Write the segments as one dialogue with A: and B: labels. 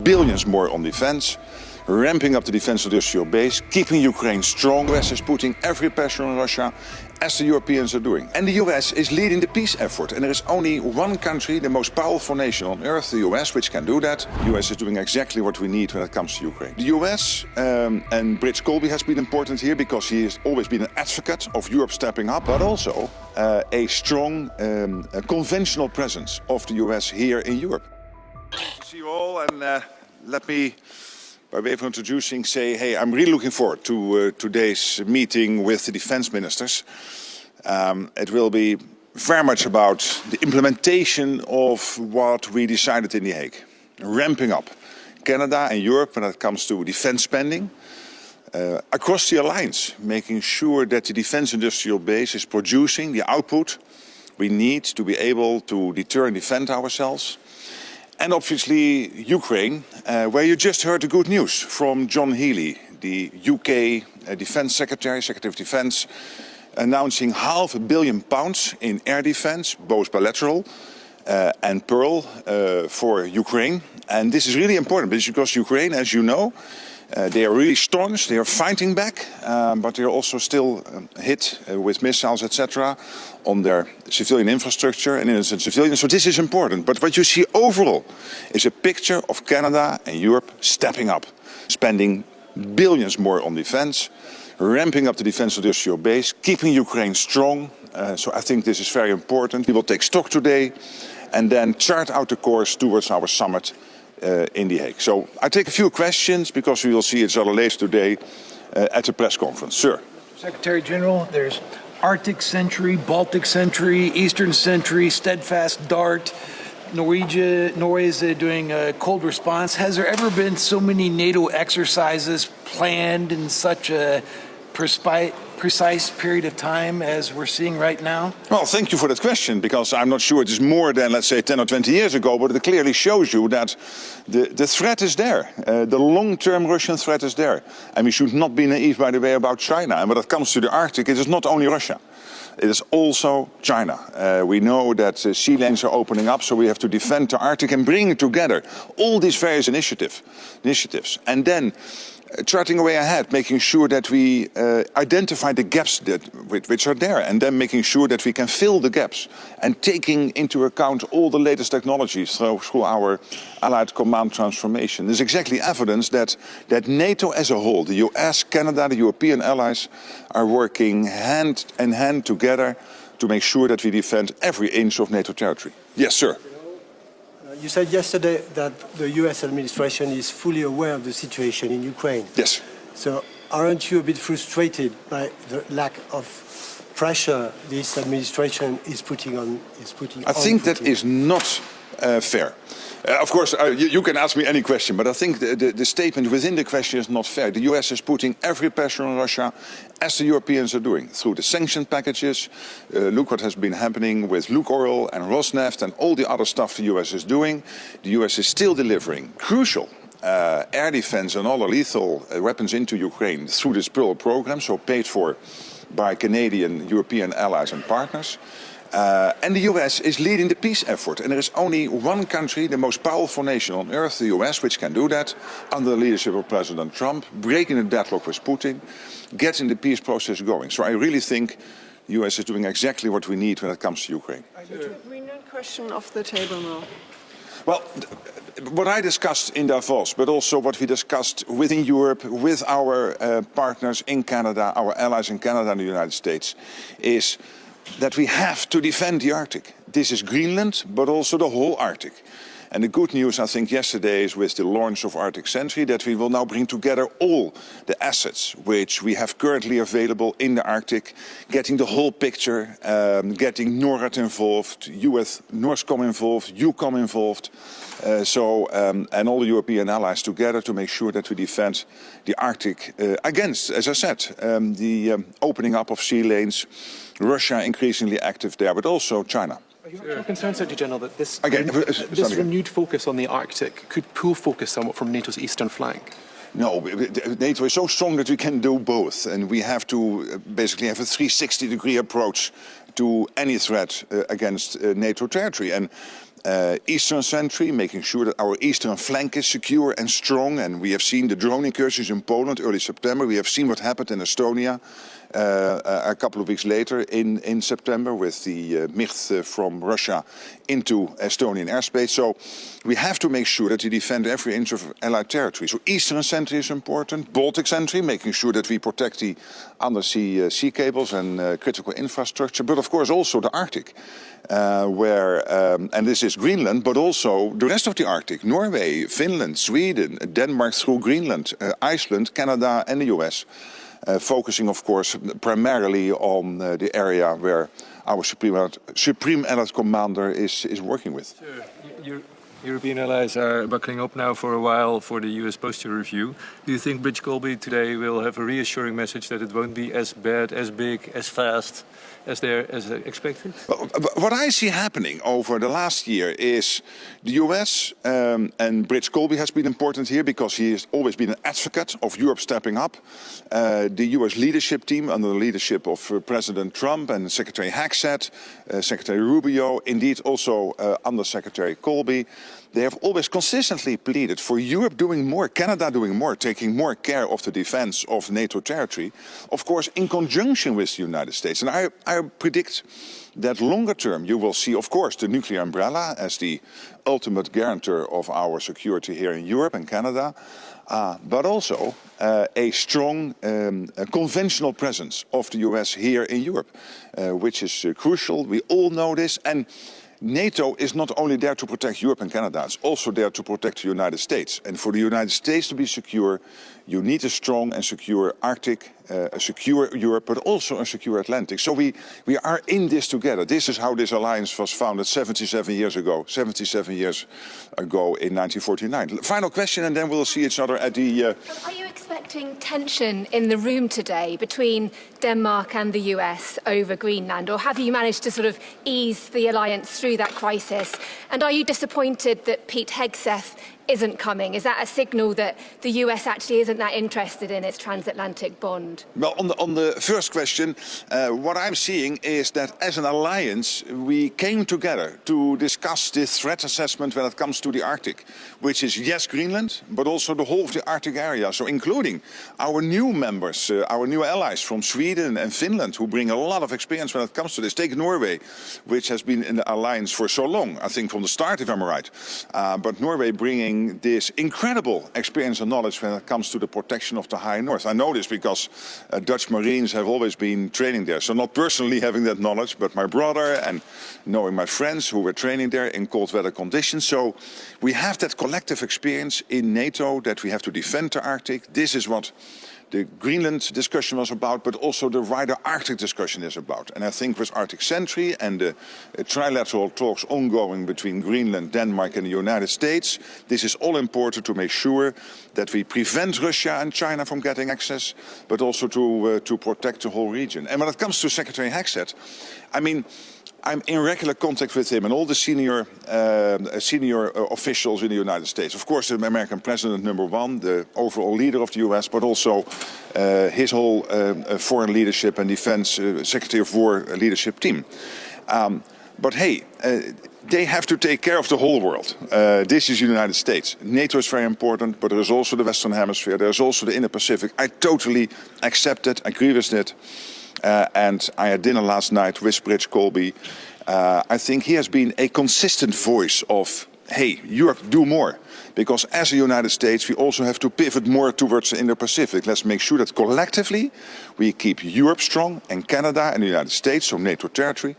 A: billions more on defense, ramping up the defense industrial base, keeping Ukraine strong. The US is putting every pressure on Russia, as the Europeans are doing. And the US is leading the peace effort. And there is only one country, the most powerful nation on earth, the US, which can do that. The US is doing exactly what we need when it comes to Ukraine. The US, and Brits Colby has been important here because he has always been an advocate of Europe stepping up, but also a strong conventional presence of the US here in Europe. Good to see you all, and let me, by way of introducing, say, hey, I'm really looking forward to today's meeting with the defense ministers. It will be very much about the implementation of what we decided in The Hague, ramping up Canada and Europe when it comes to defense spending, across the alliance, making sure that the defense industrial base is producing the output we need to be able to deter and defend ourselves. And obviously Ukraine, where you just heard the good news from John Healey, the UK Defence Secretary of Defence, announcing £500 million in air defence, both bilateral and PURL for Ukraine. And this is really important because Ukraine, as you know, they are really staunch, they are fighting back, but they are also still hit with missiles, etc., on their civilian infrastructure and innocent civilians. So this is important. But what you see overall is a picture of Canada and Europe stepping up, spending billions more on defense, ramping up the defense industrial base, keeping Ukraine strong. So I think this is very important. We will take stock today and then chart out the course towards our summit in The Hague. So I take a few questions because we will see each other later today at the press conference. Sir.
B: Secretary-General, there's Arctic Sentry, Baltic Sentry, Eastern Sentry, Steadfast Dart. Norway is doing a cold response. Has there ever been so many NATO exercises planned in such a precise period of time as we're seeing right now?
A: Well, thank you for that question, because I'm not sure it is more than, let's say, 10 or 20 years ago, but it clearly shows you that the threat is there. The long-term Russian threat is there. And we should not be naive, by the way, about China. And when it comes to the Arctic, it is not only Russia. It is also China. We know that sea lanes are opening up, so we have to defend the Arctic and bring together all these various initiatives. And then charting a way ahead, making sure that we identify the gaps which are there, and then making sure that we can fill the gaps, and taking into account all the latest technologies through our Allied Command transformation. There's exactly evidence that NATO as a whole, the US, Canada, the European allies, are working hand in hand together to make sure that we defend every inch of NATO territory. Yes, sir.
C: You said yesterday that the US administration is fully aware of the situation in Ukraine.
A: Yes.
C: So aren't you a bit frustrated by the lack of pressure this administration is putting on
A: I think that is not fair. Of course, you can ask me any question, but I think the statement within the question is not fair. The US is putting every pressure on Russia, as the Europeans are doing, through the sanction packages. Look what has been happening with Lukoil and Rosneft and all the other stuff the US is doing. The US is still delivering crucial air defense and other lethal weapons into Ukraine through this PURL program, so paid for by Canadian, European allies and partners. And the US is leading the peace effort. And there is only one country, the most powerful nation on earth, the US, which can do that, under the leadership of President Trump, breaking the deadlock with Putin, getting the peace process going. So I really think the US is doing exactly what we need when it comes to Ukraine.
D: Bring that question off the table now.
A: Well, what I discussed in Davos, but also what we discussed within Europe, with our partners in Canada, our allies in Canada and the United States, is that we have to defend the Arctic. This is Greenland, but also the whole Arctic. And the good news, I think, yesterday is with the launch of Arctic Sentry, that we will now bring together all the assets which we have currently available in the Arctic, getting the whole picture, getting NORAD involved, US NORSCOM involved, EUCOM involved, and all the European allies together to make sure that we defend the Arctic against, as I said, the opening up of sea lanes, Russia increasingly active there, but also China.
E: Are you actually concerned, Secretary-General, that this
A: renewed
E: focus on the Arctic could pull focus somewhat from NATO's eastern flank?
A: No, NATO is so strong that we can do both, and we have to basically have a 360-degree approach to any threat against NATO territory. And Eastern Sentry, making sure that our eastern flank is secure and strong. And we have seen the drone incursions in Poland early September. We have seen what happened in Estonia a couple of weeks later in September with the MiG from Russia into Estonian airspace. So we have to make sure that we defend every inch of Allied territory. So Eastern Sentry is important, Baltic Sentry, making sure that we protect the undersea sea cables and critical infrastructure, but of course also the Arctic, and this is Greenland, but also the rest of the Arctic, Norway, Finland, Sweden, Denmark through Greenland, Iceland, Canada and the US. Focusing, of course, primarily on the area where our Supreme Allied Commander is working with.
F: Sure. European allies are buckling up now for a while for the US posture review. Do you think Bridge Colby today will have a reassuring message that it won't be as bad, as big, as fast as expected?
A: What I see happening over the last year is the US, and Bridge Colby has been important here because he has always been an advocate of Europe stepping up. The US leadership team under the leadership of President Trump and Secretary Hagsett, Secretary Rubio, indeed also Under Secretary Colby. They have always consistently pleaded for Europe doing more, Canada doing more, taking more care of the defense of NATO territory, of course in conjunction with the United States. And I predict that longer term you will see, of course, the nuclear umbrella as the ultimate guarantor of our security here in Europe and Canada, but also a strong conventional presence of the US here in Europe, which is crucial. We all know this. And NATO is not only there to protect Europe and Canada, it's also there to protect the United States. And for the United States to be secure, you need a strong and secure Arctic, a secure Europe, but also a secure Atlantic. So we are in this together. This is how this alliance was founded 77 years ago in 1949. Final question, and then we'll see each other at the...
G: Are you expecting tension in the room today between Denmark and the US over Greenland, or have you managed to sort of ease the alliance through that crisis? And are you disappointed that Pete Hegseth isn't coming? Is that a signal that the US actually isn't that interested in its transatlantic bond?
A: Well, on the first question, what I'm seeing is that as an alliance, we came together to discuss this threat assessment when it comes to the Arctic, which is, yes, Greenland, but also the whole of the Arctic area. So including our new members, our new allies from Sweden and Finland, who bring a lot of experience when it comes to this. Take Norway, which has been in the alliance for so long, I think from the start, if I'm right. But Norway bringing this incredible experience and knowledge when it comes to the protection of the high north. I know this because Dutch Marines have always been training there. So not personally having that knowledge, but my brother and knowing my friends who were training there in cold weather conditions. So we have that collective experience in NATO that we have to defend the Arctic. This is what the Greenland discussion was about, but also the wider Arctic discussion is about. And I think with Arctic Sentry and the trilateral talks ongoing between Greenland, Denmark and the United States, this is all important to make sure that we prevent Russia and China from getting access, but also to protect the whole region. And when it comes to Secretary Hagsett, I mean, I'm in regular contact with him and all the senior officials in the United States. Of course, the American president, number one, the overall leader of the US, but also his whole foreign leadership and defense Secretary of War leadership team. But hey, they have to take care of the whole world. This is the United States. NATO is very important, but there is also the Western Hemisphere. There is also the Indo-Pacific. I totally accept it, agree with it. And I had dinner last night with Bridge Colby. I think he has been a consistent voice of, hey, Europe, do more. Because as the United States, we also have to pivot more towards the Indo-Pacific. Let's make sure that collectively we keep Europe strong and Canada and the United States, so NATO territory.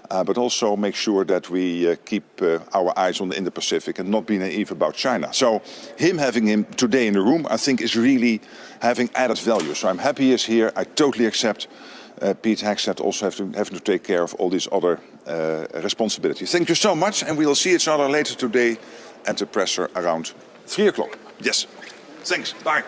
A: But also make sure that we keep our eyes on the Indo-Pacific and not be naive about China. So having him today in the room, I think is really having added value. So I'm happy he is here. I totally accept Pete Hegseth also having to take care of all these other responsibilities. Thank you so much, and we will see each other later today at the presser around 3 o'clock. Yes, thanks, bye.